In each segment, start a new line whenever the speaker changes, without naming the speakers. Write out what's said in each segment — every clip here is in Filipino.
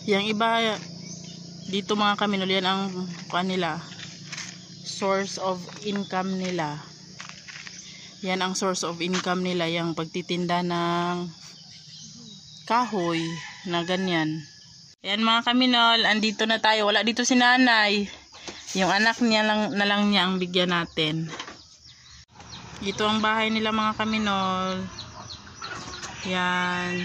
Yang iba dito mga kaminol, yan ang kanila source of income nila. Yan ang source of income nila, yung pagtitinda ng kahoy na ganyan. Ayan mga kaminol, andito na tayo. Wala dito si nanay. Yung anak niya na lang niya ang bigyan natin. Dito ang bahay nila mga kaminol. Yan.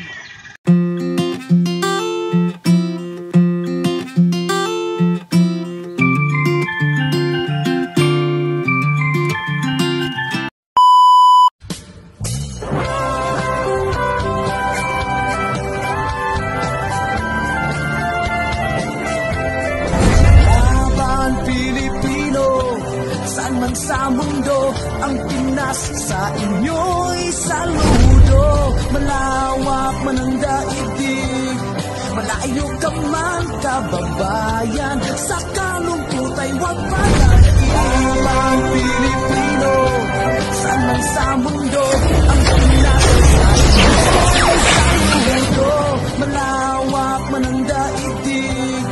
Sa mundo, ang Pinas sa inyo'y saludo. Malawak man ang daigdig, malayo ka man kababayan, sa kalungkot ay huwag pagkakailan. Pilipino, saan man sa mundo, ang Pinas sa inyo'y saludo. Malawak man ang daigdig,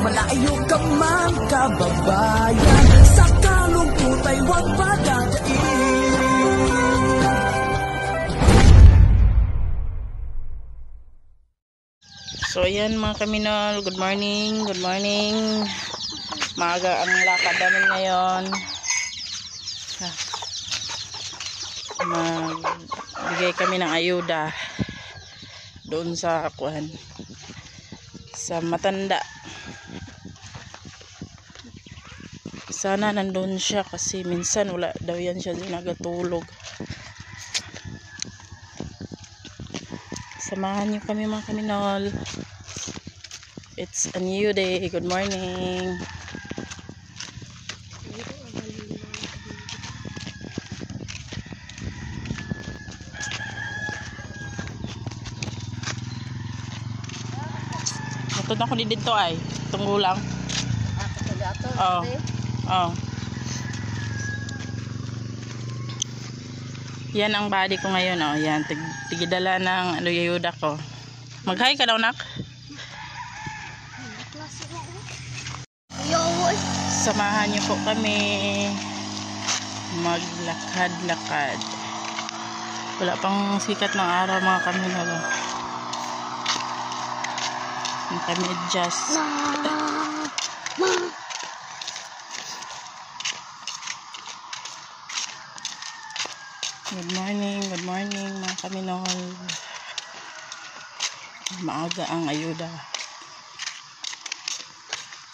malayo ka man kababayan, sa kalungkot ay huwag padadaig.
So ayan mga kaminol, good morning, good morning. Maaga ang lakad namin ngayon. Magbigay kami ng ayuda doon sa kuan, sa matanda. Sana nandun siya kasi minsan wala daw yan siya nagatulog. Samahan niyo kami mga kaminol. It's a new day. Good morning. Matod ako dito ay tunggulang. Oh. Oh. Yan ang body ko ngayon, oh. Yan, tigidala ng ayuda ko. Mag-hi ka daw, nak. Samahan niyo po kami maglakad-lakad. Wala pang sikat ng araw mga kaminol. Kami just good morning mga kaminol. Maaga ang ayuda.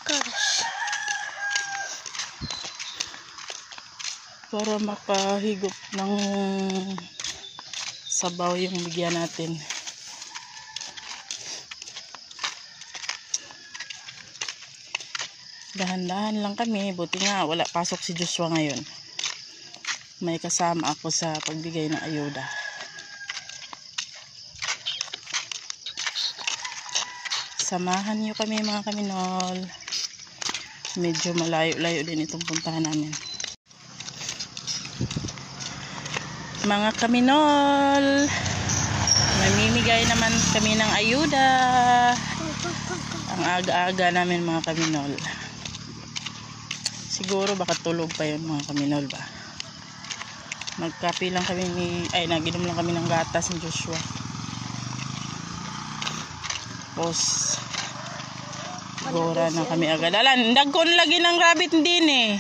Gosh. Para makahigop ng sabaw yung bigyan natin. Dahan-dahan lang kami, buti nga wala pasok si Joshua ngayon. May kasama ako sa pagbigay ng ayuda. Samahan niyo kami mga kaminol. Medyo malayo-layo din itong puntahan namin. Mga kaminol, mamimigay naman kami ng ayuda. Ang aga-aga namin mga kaminol. Siguro baka tulog pa yun mga kaminol ba. Nagkape lang kami naginom lang kami ng gatas ni Joshua. Tapos gora na kami agad. Alan, dagkon lagi ng rabbit din eh.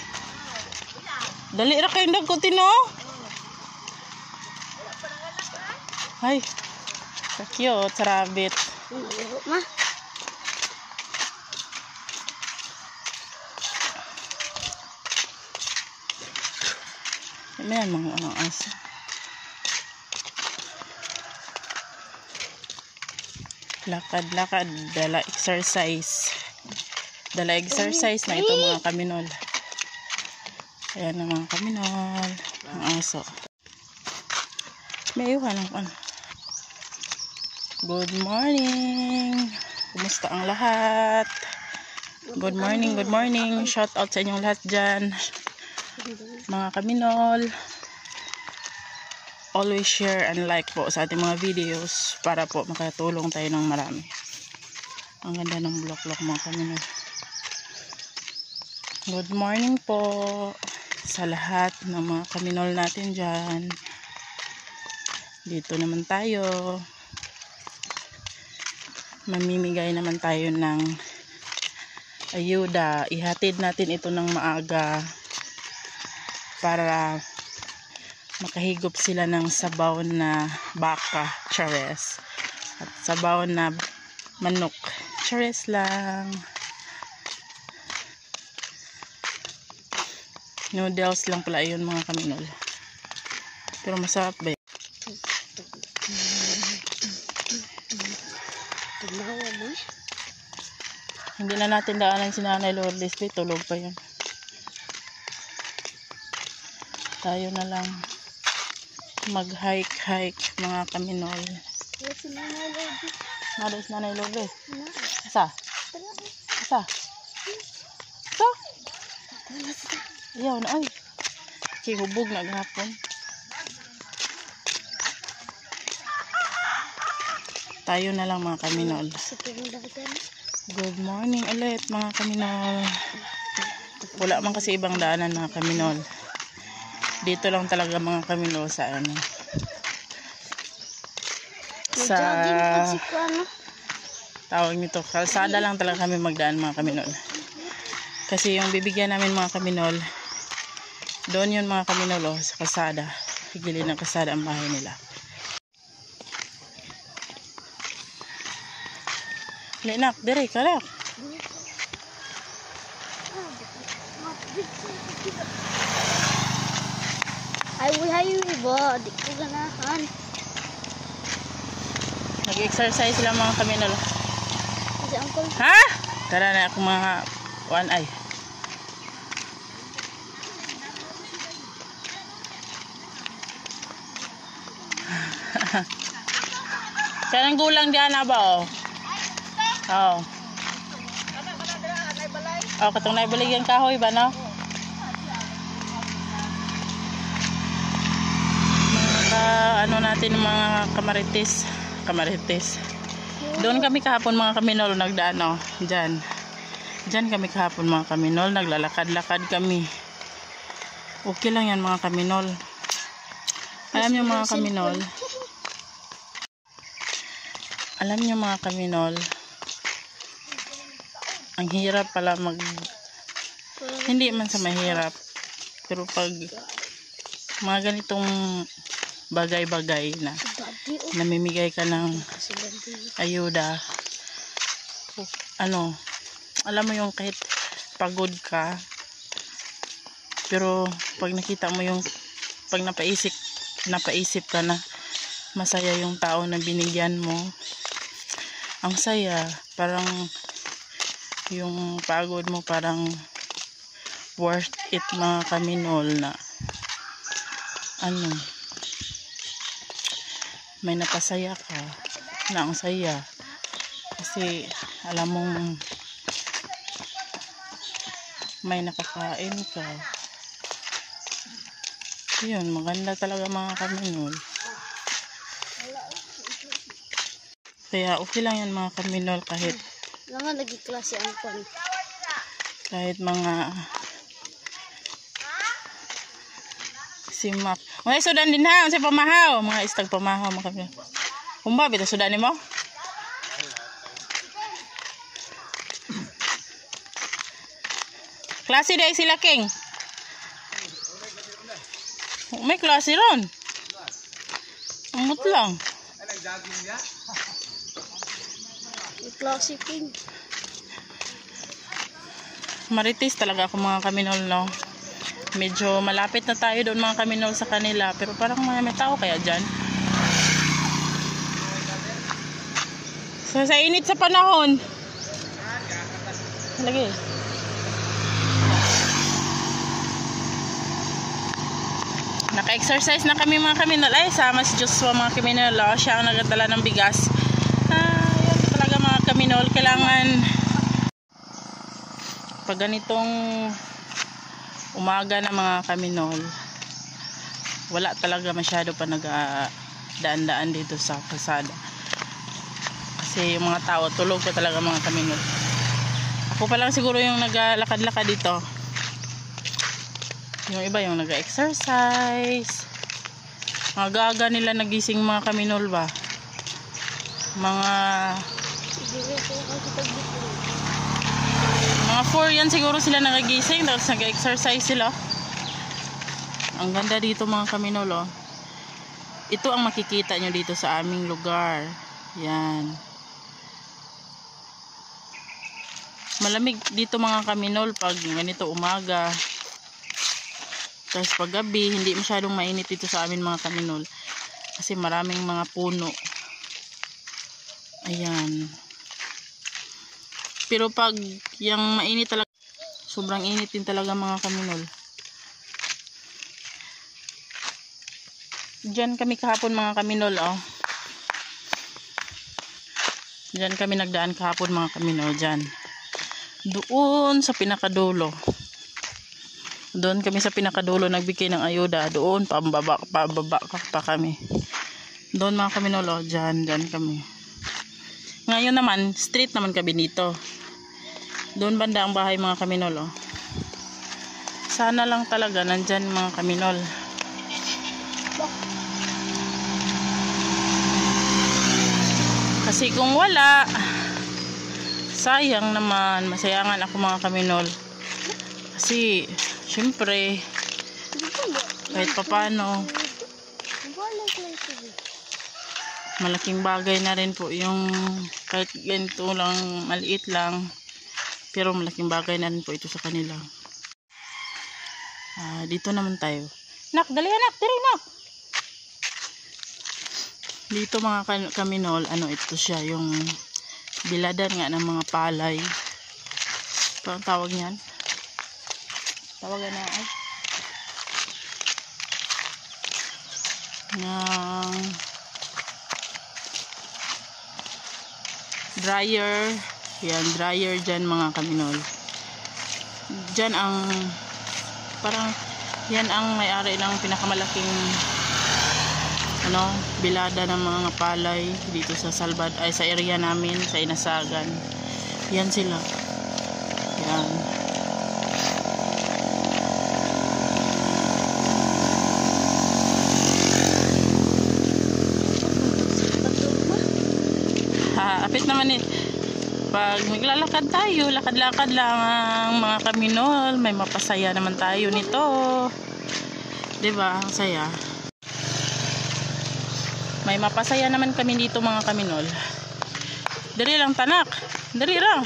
Dali ra kayong dagkon tino. Ay, cute sa rabbit. Ma. Ayan mga anong asa. Lakad-lakad, dala exercise. Dala exercise na ito mga kaminol. Ayan na mga kaminol. Ang aso. May iwan ang ano. Good morning. Kumusta ang lahat? Good morning, good morning. Shout out sa inyong lahat dyan. Mga kaminol, always share and like po sa ating mga videos para po makatulong tayo ng marami. Ang ganda ng bulaklak mga kaminol. Good morning po sa lahat ng mga kaminol natin dyan. Dito naman tayo. Mamimigay naman tayo ng ayuda. Ihatid natin ito ng maaga para makahigop sila ng sabaw na baka, chares, at sabaw na manok, chares lang. Noodles lang pala yun mga kaminol, pero masarap ba? Hindi na natin daanan si Nanay Lourdes, tulog pa yun. Tayo na lang mag-hike mga kaminol. Naris Nanay Lourdes. Asa? Asa? Asa? Ayaw na ay. Kihubog na gahapon. Tayo na lang mga kaminol. Good morning ulit mga kaminol. Wala man kasi ibang daanan mga kaminol. Dito lang talaga mga kaminol sa ano. Sa tawag nito, kalsada lang talaga kami magdaan mga kaminol. Kasi yung bibigyan namin mga kaminol, doon yun mga kaminol, oh, sa kalsada. Higilin ng kalsada ang bahay nila. Linak, dire, kalak.
Hayo iba, di ko ganahan.
Nag-exercise lang mga kaminol.
Kasi uncle,
Ha? Tara na ako mga one eye. Kanang gulang diyan na ba oh? Oo. Oh, katong naibalig yung kahoy ba no? Ano natin mga kamarites. Doon kami kahapon mga kaminol nagdaan oh. Diyan kami kahapon mga kaminol, naglalakad-lakad kami. Okay lang yan mga kaminol. Alam niyo mga kaminol. Ang hirap pala hindi man sa mahirap. Pero pag mga ganitong bagay-bagay na namimigay ka ng ayuda, ano, alam mo yung kahit pagod ka, pero pag nakita mo yung pag napaisip ka na masaya yung tao na binigyan mo, ang saya, parang yung pagod mo parang worth it mga kaminol na ano, may napasaya ka na ang saya kasi alam mong may nakakain ka. Yun, maganda talaga mga kaminol. Kaya okay lang yan mga kaminol kahit
naman naging-klase ang pan.
Kahit mga simap. May sudan din ha, sa pamahaw, mga istag pamahaw mga kaminol. Kumba bitaw sudan nimo? Klase day sila king. May klase ron. Amot lang.
Klase king.
Marites talaga ako mga kaminol no. Medyo malapit na tayo doon mga kaminol sa kanila, pero parang may tao kaya dyan. So sa init sa panahon. Lagi. Naka-exercise na kami mga kaminol. Ay, sama si Joshua mga kaminol. Siya ang nagdala ng bigas. Yan talaga mga kaminol. Kailangan pag ganitong umaga na mga kaminol, wala talaga masyado pa nagdaan-daan dito sa kalsada. Kasi Kasi yung mga tao, tulog pa talaga mga kaminol. Ako pa lang siguro yung naglalakad-lakad dito. Yung iba yung nag-exercise. Mga gaga nila nagising mga kaminol ba. Mga 4 yan siguro sila nagagising. Tapos nag-exercise sila. Ang ganda dito mga kaminol oh. Ito ang makikita nyo dito sa aming lugar. Yan. Malamig dito mga kaminol pag ganito umaga. Tapos pag gabi, hindi masyadong mainit dito sa amin mga kaminol. Kasi maraming mga puno. Ayan. Pero pag yung mainit talaga, sobrang init din talaga mga kaminol. Diyan kami kahapon mga kaminol oh. Diyan kami nagdaan kahapon mga kaminol. Diyan. Doon sa pinakadulo. Doon kami sa pinakadulo nagbigay ng ayuda. Doon pababa pa kami. Doon mga kaminol oh. Diyan kami. Ngayon naman street naman kami dito. Doon banda ang bahay mga kaminol oh. Sana lang talaga nandyan mga kaminol. Kasi kung wala, sayang naman, masayangan ako mga kaminol. Kasi, syempre, kahit papano, malaking bagay na rin po yung, kahit ganito lang, maliit lang, pero malaking bagay na rin po ito sa kanila. Dito naman tayo. Nak, dali anak, dali nak! Dito mga kaminol, ito siya, yung biladan nga ng mga palay. Ito ang tawag niyan. Tawagan na ay. Ng dryer. Yan, dryer dyan mga kaminol. Dyan ang, parang, yan ang may-ari ng pinakamalaking bilada ng mga palay dito sa Salbad ay sa area namin sa Inasagan. Yan sila. Yan. Apit naman eh. Pag maglalakad tayo, lakad-lakad lang ang mga kaminol, may mapasaya naman tayo nito. 'Di ba? Ang saya. May mapasaya naman kami dito mga kaminol. Dali lang tanak. Dali lang.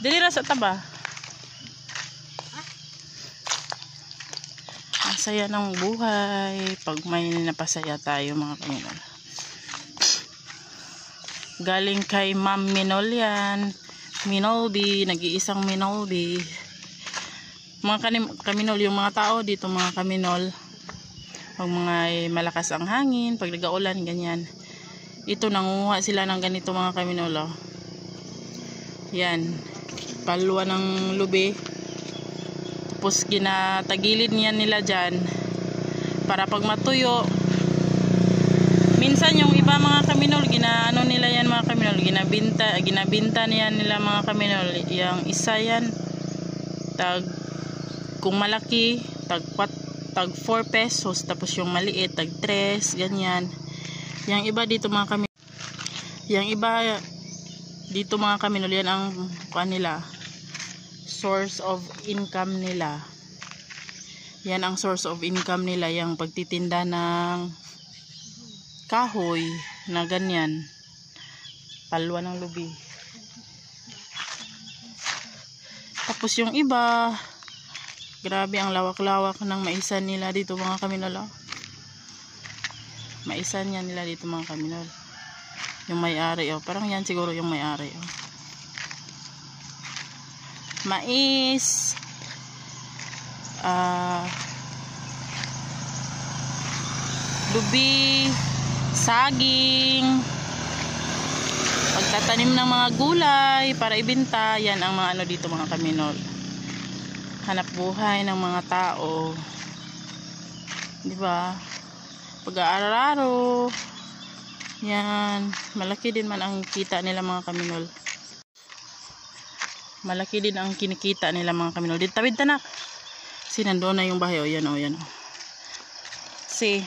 Dali lang sa taba. Ang saya ng buhay pag may napasaya tayo mga kaminol. Galing kay Ma'am Minol yan. Minolby, nag-iisang Minolby. Mga kaminol, yung mga tao dito mga kaminol. Pag mga malakas ang hangin, pag nag-aulan, ganyan. Ito, nangunguha sila ng ganito mga kaminol. Oh. Yan. Palwa ng lubi. Tapos ginatagilid niyan nila dyan. Para pag matuyo, minsan yung iba mga kaminol, ginaano nila yan mga kaminol, ginabinta niyan nila mga kaminol. Yung isa yan, kung malaki, tag 4 pesos, tapos yung maliit tag 3, ganyan. Yang iba dito mga kaminol, yan ang kanila source of income nila. Yan ang source of income nila, yung pagtitinda ng kahoy na ganyan, palwa ng lubi. Tapos yung iba, grabe ang lawak-lawak ng maisan nila dito mga kaminol. Maisan yan nila dito mga kaminol. Yung may-ari parang yan siguro yung may-ari Mais, lubi, saging, pagtatanim ng mga gulay para ibenta. Yan ang mga dito mga kaminol. Hanap buhay ng mga tao, di ba? Pag-aararo, Yan, malaki din man ang kita nila mga kaminol. Malaki din ang kinikita nila mga kaminol. Dito tawid tanak. Si nandoon na yung bahay. O yan o yan o. Si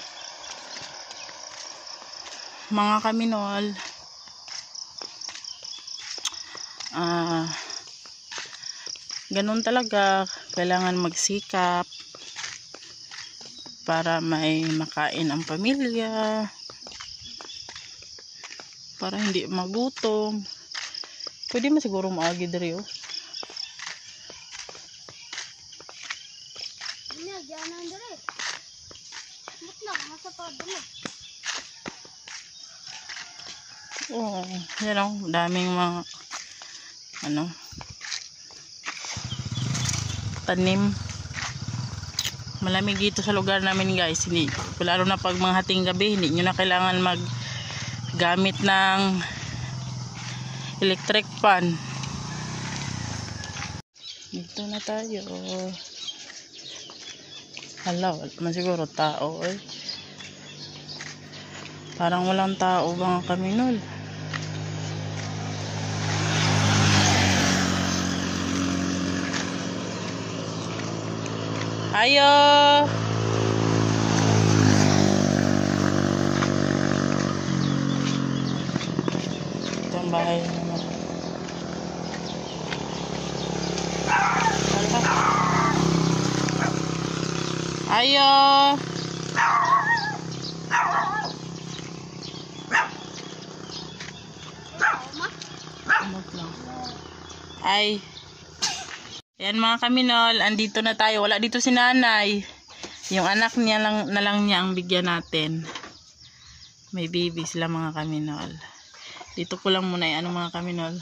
mga kaminol. Ganun talaga. Kailangan magsikap para may makain ang pamilya. Para hindi magutom. Pwede mo siguro maagi diri oh. Oh, yan oh, daming mga tanim. Malamig dito sa lugar namin guys. Hindi, lalo na pag mga hating gabi, hindi nyo na kailangan maggamit ng electric fan. Dito na tayo. Hala, wala man siguro tao eh. Parang walang tao mga kaminol. Ayo. Ito ang bahay naman. Ayo. Ay. Ayan mga kaminol, andito na tayo. Wala dito si nanay. Yung anak niya na lang niya ang bigyan natin. May baby sila mga kaminol. Dito ko lang muna yung mga kaminol.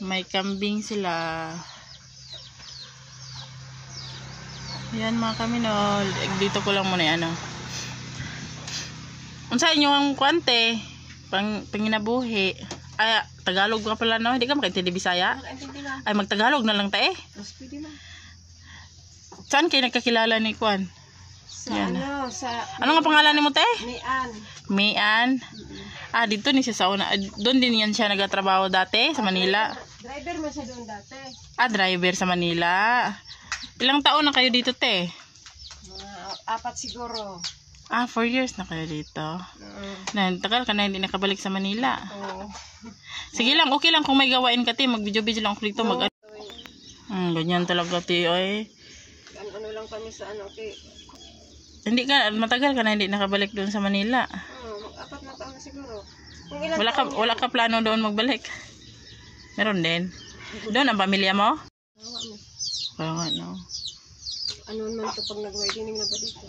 May kambing sila. Ayan mga kaminol. Dito ko lang muna yung Unsa inyo ang kwante? Panginabuhi. Ay, Tagalog ka pala no? Hindi ka makaintindi Bisaya? Ay, magtagalog na lang tayo eh. Saan kayo nagkakilala ni Kwan?
Sa
ano nga pangalan ni mo te?
Mian.
Mian? Ah, dito ni siya sa una. Doon din yan siya nagatrabaho dati sa Manila.
Driver mo siya doon dati.
Ah, driver sa Manila. Ilang taon na kayo dito te?
Mga 4 siguro.
Ah, 4 years na kayo dito. Tagal ka na hindi nakabalik sa Manila.
Oo.
Sige lang, okay lang kung may gawain ka te. Mag-video-video lang ako dito. Ganyan talaga te. Ay.
Ano lang kami sa okay.
Hindi ka, matagal ka na hindi nakabalik doon sa Manila.
Mag-4 na taon siguro.
Wala ka plano doon magbalik? Meron din. Doon ang pamilya mo? Wala no.
Ano man to pag nag-wedding na ba dito?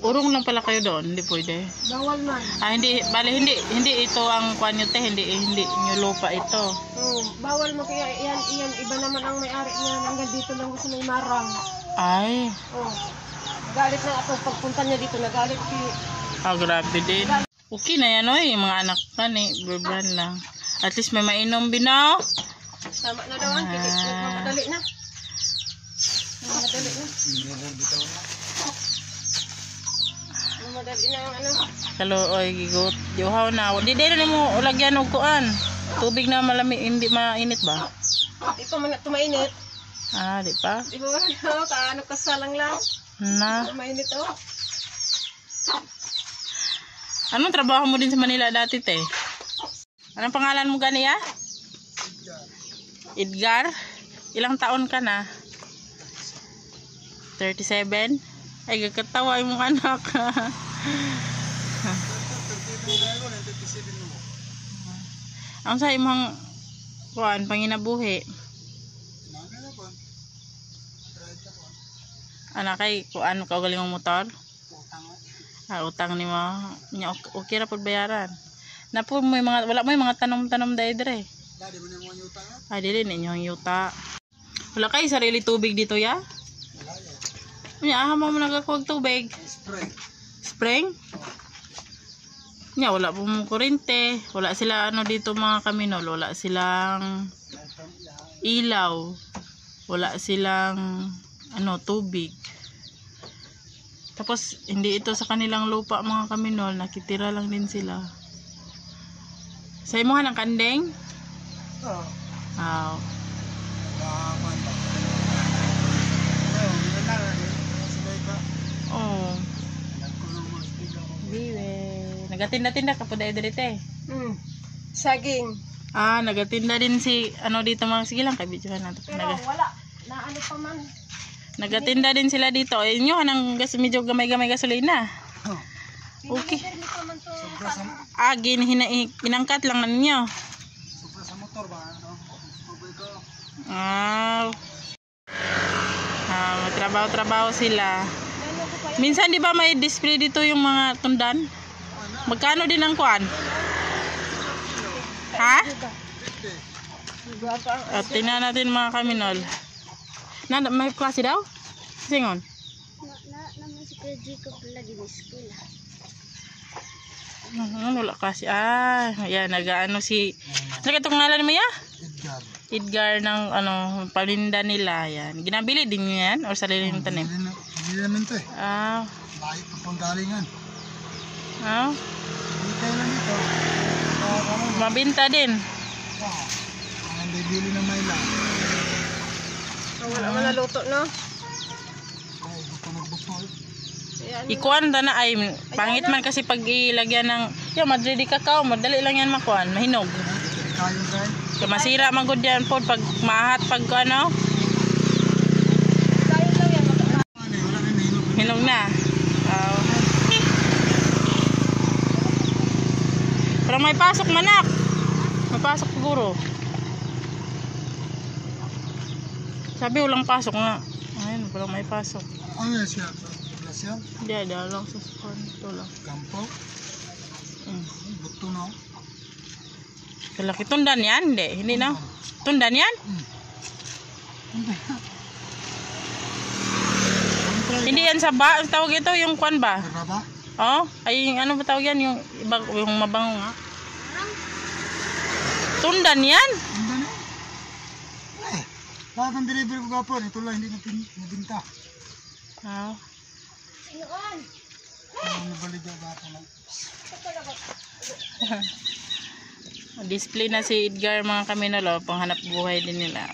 Urong lang pala kayo doon, hindi pwede.
Bawal man.
Ah, hindi, bale hindi ito ang kwanyo te, hindi nyo lupa ito.
Bawal mo kaya yan iba naman ang may-ari niya hanggang dito lang gusto may marang.
Ay.
Galit na ako pagpunta niya dito, nagalit ki.
Ah, grabe din. Okay na yan oy, mga anak ka ni, burban lang. At least may mainom binaw.
Tama na daw, madali na. Madali na. Madali na ang
Kaloy, gigot. Diuhaw na. Di na mo ulagyan og kuan. Tubig na malamig, hindi mainit ba?
Ito man tumainit.
Ah, di pa?
Di ba kaano kasalang lang?
Na.
Tumainit oh.
Anong trabaho mo din sa Manila dati te? Anong pangalan mo ganiya? Edgar? Ilang taon ka na? 37? Ay, gagkatawa yung mga anak. Ang sa imong kuan panginabuhi. Anak kay kuan ka galing mong motor? Ah, utang ni mo. Nya okay ra pud bayaran. Na po mo mga wala mo mga tanom-tanom dai dire.
Dadi mo nang yuta.
Ay dili ninyo yuta. Wala kay sarili tubig dito ya? Nya aha mo nagakuha tubig. Spring? Nya wala po mong kuryente, wala sila dito mga kaminol, wala silang ilaw. Wala silang tubig. Tapos hindi ito sa kanilang lupa mga kaminol, nakitira lang din sila. Sa imuhan ng kandeng?
Oo.
Wow. Oh. Biwe. Nagatinda-tinda ka po dahil dirite.
Saging.
Ah, nagatinda din si ano dito mga, sige lang kabidyohan nato.
Pero wala. Na ano pa man.
Nagatinda din sila dito. Eh inyo hanang gas medyo gamay-gamay gasolina. Okay.
Pinili pa man to.
Ah, ginangkat lang na ninyo.
Sobra sa motor ba?
Ah. Ah, trabaho sila. Minsan di ba may display dito yung mga tundan? Magkano din ang kuan? Ha? At tingnan natin mga kaminol. May klase daw? Singon?
Naman si Kuya Jacob lagi ng school.
Wala klase. Ah, yan. Nag-ano si... Ano itong ngalan mo ya? Edgar ng ano, paninda nila. Yan. Ginabili din niyo yan? O sarili ng tanim?
Hindi naman ito eh.
Ah.
Lahit pa pang galingan.
Ah.
Hindi tayo lang ito.
Mabinta din.
Ang bibili na may lang.
Wala man naluto, no?
Ay, gusto nagbuto eh.
Ayan.
Ikuan ta na ay pangit man kasi pag ilagyan ng yo Madrid cacao, madali lang yan makuan, mahinog.
Kayo guys.
Kaya masira man gud yan po pag maahat pag ano,
Tayo lang yan.
Ano wala na hinog.
hinog na. Pero may pasok manak. May pasok siguro. Sabi walang pasok nga. Ayun, pero may pasok.
Ano yan siya? Plasyan?
Hindi, ada lang sa spawn. Ito lang.
Kampo? Buto na.
Kalaki tundan yan? Hindi na. Tundan yan? Hindi yan sa ba? Tawag ito yung kwan ba?
Berapa?
Oh, ay yung ano ba tawag yan? Yung, yung mabango nga. Tundan yan?
Hindi na. Eh, lahat ng delivery ko kapon. Ito lang hindi nabinta.
Oh.
Nabalik yung kapon lang.
Display na si Edgar mga kaminolo, panghanap buhay din nila.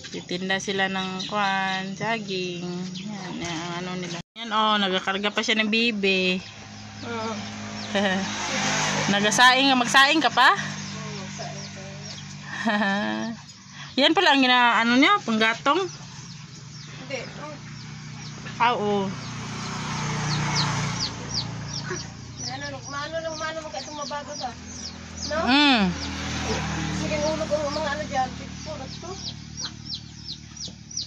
Titinda sila ng kwan, saging. Yan, yan ang ano nila. Yan oh, nagakarga pa siya ng bibe. Nagasaing, magsaing ka pa? Yan pala ang ano niya, panggatong.
Hindi.
Oo.
Mano mo kayo mabago sa? No? Sige, ulo ko mga ano dyan. Puro to.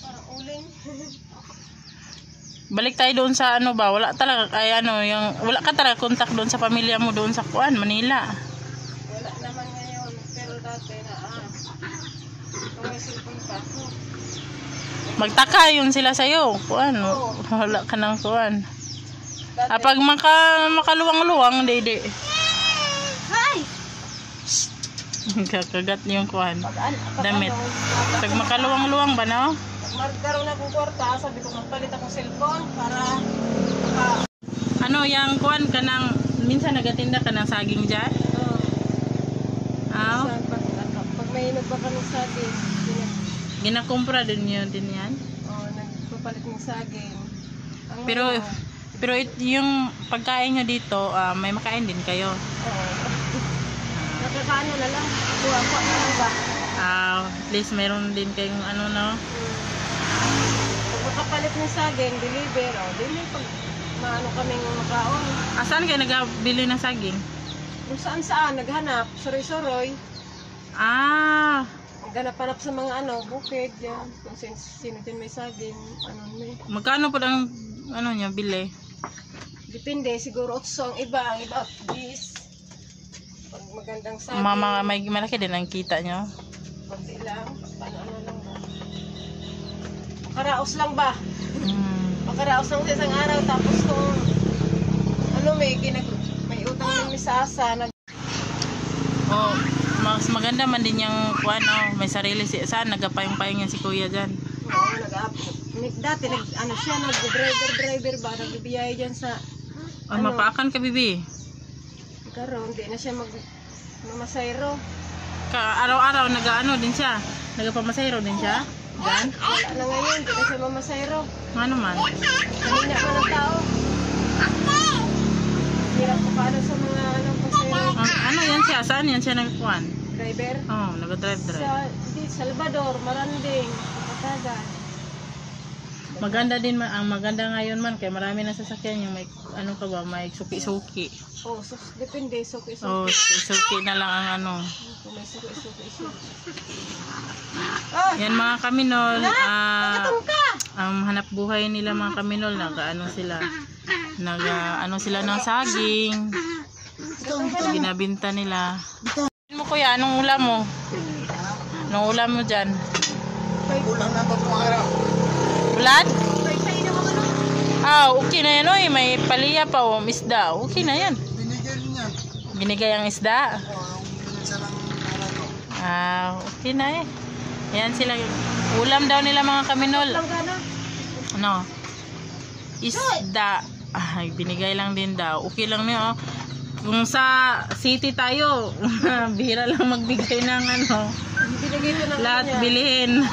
Parang uling.
Balik tayo doon sa ano ba, wala talaga ay ano, yung wala ka talaga kontak doon sa pamilya mo doon sa Kuan, Manila.
Wala naman ngayon, pero dati na kung may cellphone pa.
Magtaka yun sila sa iyo, Kuan, wala ka nang Kuan. Pag makaluwang-luwang, hindi.
Hi!
Kakagat yung Kuan. Damit. Pag makaluwang-luwang ba, no?
Magkaroon akong kwarta, sabi ko magpalit akong cellphone para
Ano, yung Kuan ka nang, minsan nagatinda ka ng saging dyan?
pag may nagpapalit sa akin,
Ginakumpra din yun din yan?
nagpapalit ng saging.
Pero yung pagkain nyo dito, may makain din kayo?
Nakakaano na lang, kuha-kuha na lang ba?
At least meron din kayong ano, no?
Pag makapalit ng saging, deliver, dili pag maano kaming makaon.
Saan kayo nagabili ng saging?
Kung saan, naghanap, soroy-soroy. Naghanap-hanap sa mga bukid, yan. Kung sino din may saging,
Magkano po ang ano nyo, bili?
Depende, siguro 8 ang iba 10. Pag magandang saging.
May malaki din ang kita nyo?
Pagdi lang, ano lang ba? Makaraos lang ba? Makaraos lang sa isang araw, tapos kung may utang ng misasa.
Mas maganda man din yung kuan, may sarili saan nagapayong-payong yan si kuya dyan.
Oo, nag-upload. Dati, ano siya, nag-driver ba, nagbibiyay dyan sa,
Mapaakan ka, bibi.
karon, hindi na siya mamasayro.
Araw-araw nag-ano din siya. Nagpamasayro din siya. Diyan.
Wala na ngayon, hindi na siya mamasayro.
Ano man.
Kanina pa ng tao. Hirap ko paano sa mga pasayro.
Ano yan siya? Saan yan siya nagkuhan?
Driver.
Nag-drive.
Sa Salvador, Maranding, Kapatagan.
Maganda din ang maganda ngayon man kay marami na sasakyan yung may ano ka ba, may suki-suki.
Depende, suki.
Suki na lang ang ano.
Kung may suki.
Yan mga kaminol, ang hanap buhay nila mga kaminol, nag-ano sila ng saging, binabinta nila. Mo kuya, anong ulam mo? Anong ulam mo dyan?
Kulang na ito mga araw.
Ulan? Okay na yan oy, may paliya pa o isda, okay na yan.
Binigay rin yan.
Binigay ang isda?
Yung isa lang araw ko.
Okay na eh. Yan sila. Ulam daw nila mga kaminol. Ano? Isda. Binigay lang din daw. Okay lang niyo. Kung sa city tayo, bihira lang magbigay ng ano. Lahat bilihin.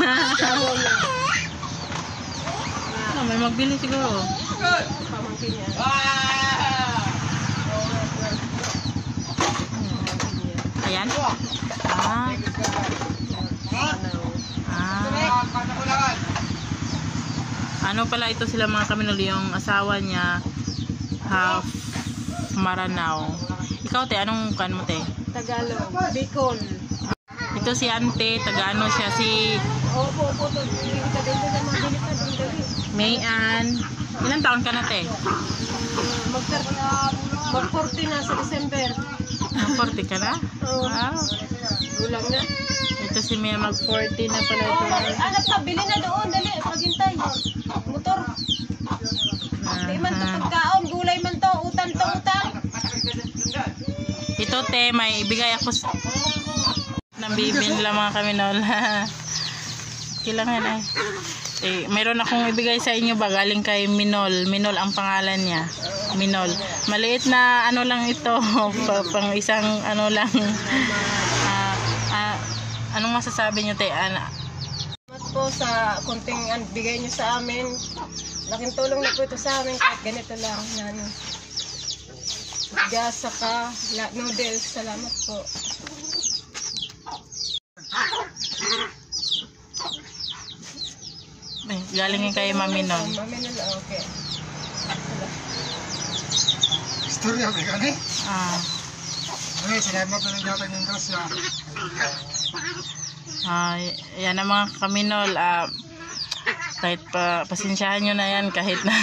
May magbili siguro.
Pamangkin niya.
Ayan. Ano pala ito sila mga kaminol, yung asawa niya half Maranao. Ikaw te, anong kan mo te?
Tagalog, Bicol.
Ito si ante, taga-ano siya, si
Opo,
Mayan. Ilang taon ka na te?
Mag-40 na sa December.
40 ka na? Wow.
Gulang na.
Ito si Mia, mag-40 na pala ito.
Anak pa, bili na doon, dali, paghintay. Motor. Di man to pagkaon, gulay man to, utang.
Ito te, may ibigay ako ng bibin nila mga kaminol. Kailangan ay. Mayroon akong ibigay sa inyo ba, galing kay Minol. Minol ang pangalan niya. Minol. Maliit na ano lang ito, pang isang ano lang. Anong masasabi niyo te?
Salamat po sa konting bigay niyo sa amin. Laking tulong na po ito sa amin kahit ganito lang na ano. Bigas saka noodles. Salamat po.
Galing yung kay Mami Nol.
Mami Nol, okay.
Istorya may gani? Salamat na ng gatang yung grasya.
Yan ang mga kaminol. Kahit pasensyahan nyo na yan kahit na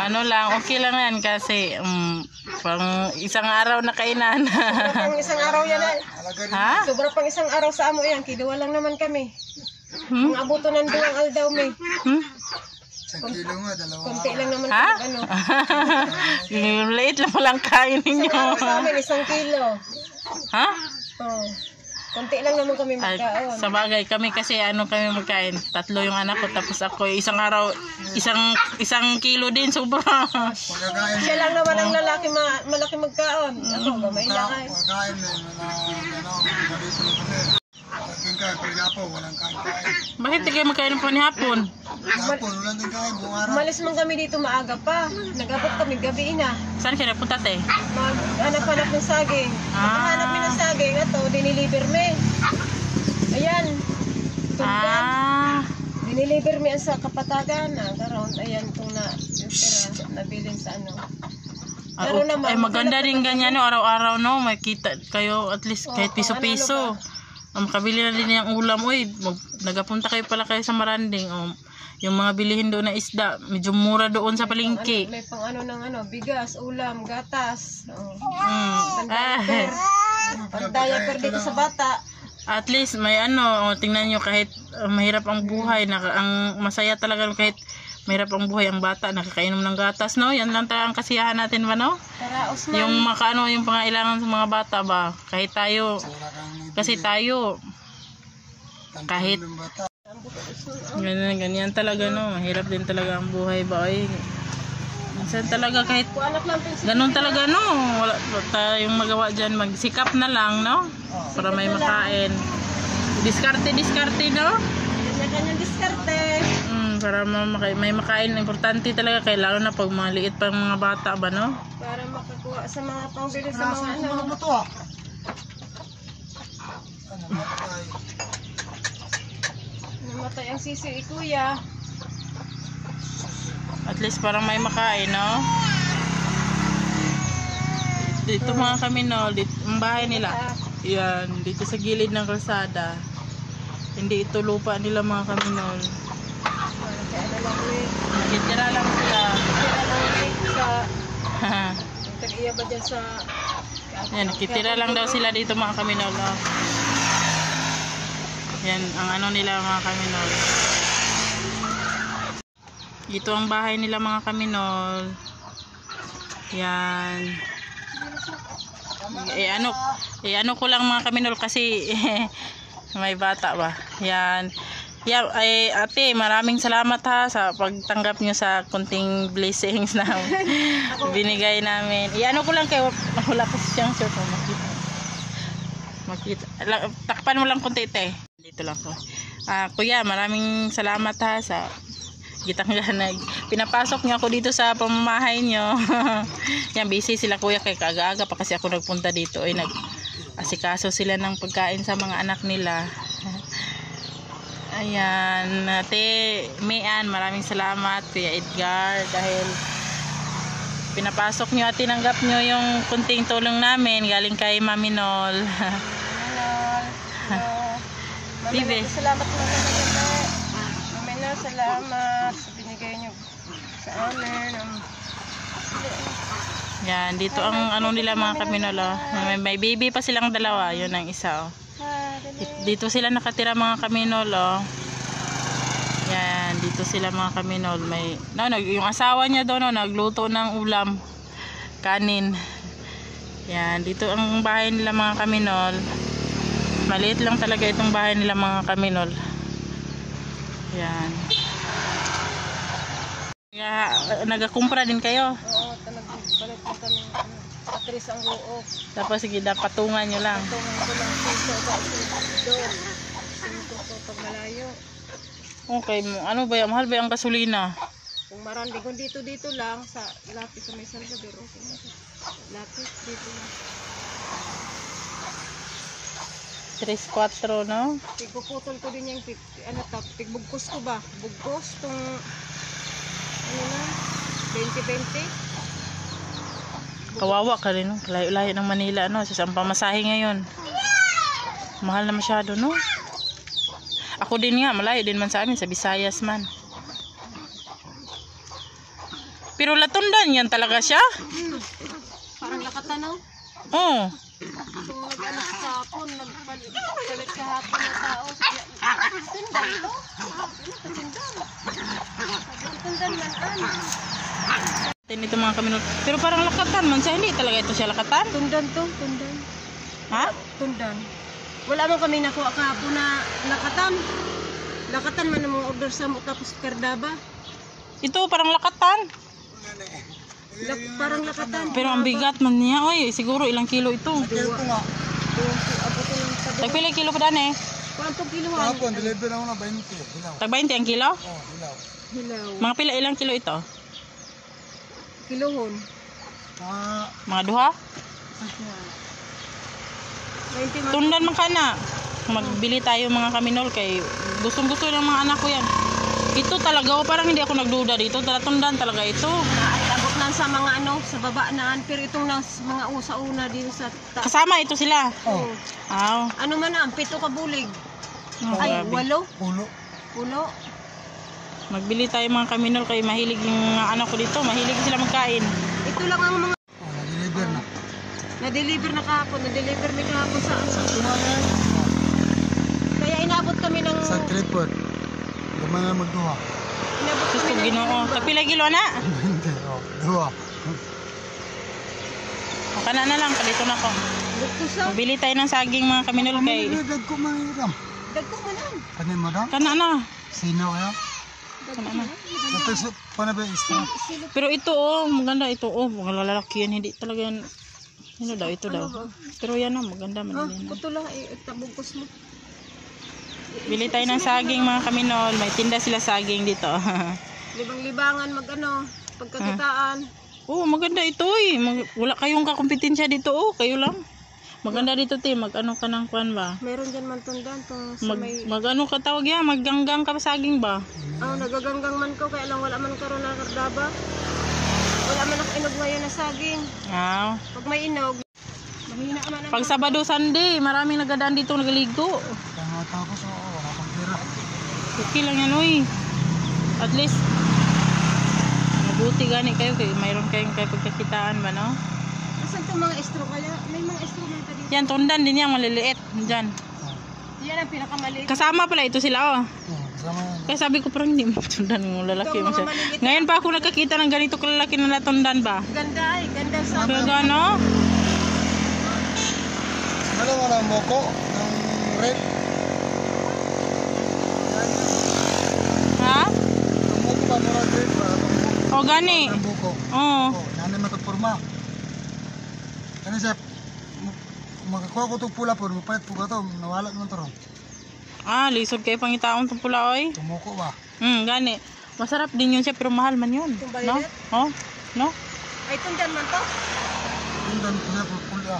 ano lang, okay lang yan kasi pang isang araw na kainan.
Sobra pang isang araw yan ay.
Ha?
Sobra pang isang araw sa amo yan. Kiduwa lang naman kami. Ang abuto ng duwang aldaw may.
Sa kilo nga, dalawa.
Konti lang naman
Ha?
ano.
Liit lang palang kain ninyo.
Sa amin, 1 kilo.
Ha?
Oh. Konti lang naman kami magkaon.
Sa bagay kami kasi kami magkain, 3 yung anak ko tapos ako isang araw isang kilo din sobra.
Siya lang naman ang lalaki malaki magkaon. Ako gamay lang ay.
Pagkain na, malito na kami. Pagkain ka, pagkapo, walang kain.
Bakit di kayo magkain pa ni hapon?
Hapon, walang din kain, buong araw.
Umalis man kami dito maaga pa. Nag-abot kami gabi na.
Saan kayo nagpunta te?
Hanap-hanap ng saging. Pagkahanap mi ng saging, ito, diniliver me. Ayan. Diniliver me sa Kapatagan. Karon, ayan, kung nabilin sa ano. Pero naman,
ay maganda rin ganyan no, araw-araw no, may kita kayo at least kahit piso-piso. Makabili na din yung ulam. Uy, nagapunta kayo pala kayo sa Maranding. Yung mga bilihin doon na isda, medyo mura doon sa palengke.
May pang bigas, ulam, gatas. Pang-diaper dito sa bata.
At least may tingnan nyo kahit mahirap ang buhay, ang masaya talaga kahit mahirap ang buhay, ang bata nakakainom ng gatas, no? Yan lang talaga ang kasiyahan natin ba, no? Yung yung pangailangan sa mga bata ba, kahit tayo kasi tayo kahit Ganyan talaga, no. Mahirap din talaga ang buhay ba, oy. Minsan talaga kahit
Kuanak lang pinsan.
ganun talaga, no. Wala tayong magawa dyan. Magsikap na lang, no. Para may makain. Diskarte, no.
Kanya-kanyang diskarte.
Para may makain. Importante talaga. Kailangan na pag maliit pa mga bata ba, no.
Para makakuha sa mga pangbili sa
Nasa
mga
mga
ano.
mo to ah. Ano matay?
Namatay ang sisi kuya.
At least parang may makain, no. Dito mga kami, no. Dito, ang bahay nila. Yan. Dito sa gilid ng kalsada. Hindi ito lupa nila mga kami, no.
Kaya na lang ulit.
Nakitira lang sila.
Kaya lang ulit sa tag-iya ba dyan sa
Yan, nakitira lang daw sila dito mga kaminol. Oh. Yan, ang ano nila mga kaminol. Ito ang bahay nila mga kaminol. Yan. Ano ko lang mga kaminol kasi may bata ba. Yan. Yeah, ay ate, maraming salamat ha sa pagtanggap nyo sa kunting blessings na binigay namin. Ano ko lang kayo, wala kasi siyang shirt mo makita. Takpan mo lang kunti ite. Dito lang ko. Kuya, maraming salamat ha sa gitang-ganag. Pinapasok niyo ako dito sa pamamahay nyo. Yan, busy sila kuya kay kaaga-aga pa kasi ako nagpunta dito. Ay nag-asikaso sila ng pagkain sa mga anak nila. Ayan, ate Mian, maraming salamat Kuya Edgar dahil pinapasok nyo at tinanggap nyo yung kunting tulong namin galing kay Mami Nol. Bibi.
Salamat mo na Mami Nol, salamat sa binigay nyo sa amin.
Yan, dito ang ano nila mga kaminol. Oh. May baby pa silang dalawa, yun ang isa. Oh. Dito sila nakatira mga kaminol. Oh. Yan, dito sila mga kaminol. Yung asawa niya doon nagluto ng ulam, kanin. Yan, dito ang bahay nila mga kaminol. Maliit lang talaga itong bahay nila mga kaminol. Yan. Nagakumpra din kayo.
Oo, talagang po kami atris ang buok.
Tapos sige, patungan nyo lang.
Tungan ko lang piso sa doon. Sinto ko pag malayo.
Okay, ano ba yan? Mahal ba yung gasolina?
Kung marami, kung dito lang sa lapis sa may Salvador, okay na. Lapis dito lang.
3-4, no?
Pigpuputol ko din yung pigbugkos ko ba? Bugkos tong ano na 20-20.
Kawawa ka rin, no? Layo-layo ng Manila, no? Sa isang pamasahe ngayon. Mahal na masyado, no? Ako din nga, malayo din man sa amin, sa Visayas man. Pero latundan yan talaga siya?
Parang lakatanaw.
Oo.
So, nag-anak sa hapon, nagpalit sa hapon na tao. Tindan ito? Tindan man
Ito mga kaminol. Pero parang lakatan man siya, hindi talaga ito siya lakatan?
Tundan to, tundan.
Ha?
Tundan. Wala mo kami nakuha kahapon na lakatan. Lakatan man ang mga order sa mo tapos kardaba.
Ito parang lakatan.
Parang lakatan.
Pero ang bigat man niya, oy, siguro ilang kilo ito.
Kaya ko nga.
Abutin lang sa doon.
Tagpila kilo pa daan eh.
Kulang pong kiluhan.
Kahapon, deliver ako na 20. Hilaw.
Tag 20 ang kilo?
Hilaw.
Hilaw.
Mga pila ilang kilo ito?
Kilohon.
Mga duha?
20 man.
Tundan man ka na. Magbili tayo mga kaminol kay gustong-gusto ng mga anak ko yan. Ito talaga, parang hindi ako nagduda dito. Tundan talaga ito.
Abot na sa mga ano, sa baba naan. Pero itong mga usa-una dito sa
Kasama ito sila.
Oh.
Aw.
ano man na, 7 kabulig.
Oh,
Ay,
grabe.
8.
Pulo.
Pulo.
Magbili tayo mga kaminol kay mahilig yung mga anak ko dito. Mahilig sila magkain.
Ito lang ang mga
Na-deliver na.
na-deliver na kahapon. Na-deliver na kahapon sa Kaya inabot kami ng
Sa tripod. Gaman na magduha.
inabot
Gusto
kami ng
ginoo. Tagpila kilo na.
20. Oh, duha.
Kana na lang, palito na ko.
Buktusa.
Magbili tayo ng saging mga kaminol kay
Nagdag ko man iram.
Dagko mo na.
Kanin mo daw?
Kana na.
Sino kaya?
Kana na.
Ito sa paano ba istra?
Pero ito oh, maganda ito oh, mga lalaki yan, hindi talaga yan. Ano daw, ito daw. Pero yan oh, maganda man yan.
Putula, tabugkos mo.
Bili tayo ng saging mga kaminol, may tinda sila saging dito.
Libang-libangan mag-ano, pagkakitaan.
Oh, maganda ito eh. Wala kayong kakompetensya dito oh, kayo lang. Maganda dito te, mag-ano ka ng kwan ba?
Meron dyan man tundan to sa may...
Mag-ano ka tawag yan, magganggang ka saging ba?
Nagaganggang man ko, kaya lang wala man karon na kardaba. Wala man ako inog ngayon na saging. Pag may inog, mahina man ang...
Pag Sabado, Sunday, maraming nagadaan dito nagaligo.
Kaya tapos wala kang pera.
Okay lang yan uy. At least, mabuti gani kayo, mayroon kayong pagkakitaan ba no?
Nasaan itong mga estro kaya? May mga estro man ka dito.
Yan, tundan din yan, maliliit. Diyan.
Yan ang pinakamaliit.
Kasama pala ito sila oh.
Kasama yan.
Kaya sabi ko parang hindi mo tundan ng lalaki
Ito,
mo
mga
siya.
maliliit.
Ngayon pa ako nakakita ng ganito kalalaki na natundan ba?
Ganda ay, ganda sa...
Kaya gano?
Ano mo ng moko? Ng red?
Ha?
Ang moko ba? Mura red ba?
O gani.
Ang buko.
Oo.
Nanay matagporma. Kani siya, makakuha ko itong pula po, mapalit po ka ito, nawala naman ito ron.
Lisod kayo pangitaon itong pula oy.
Tumuko ba?
Gani. Masarap din yun siya pero mahal man yun.
Itong
No?
violet?
Oh? No?
Ay, tundan man to.
Yung dami ko na po pula.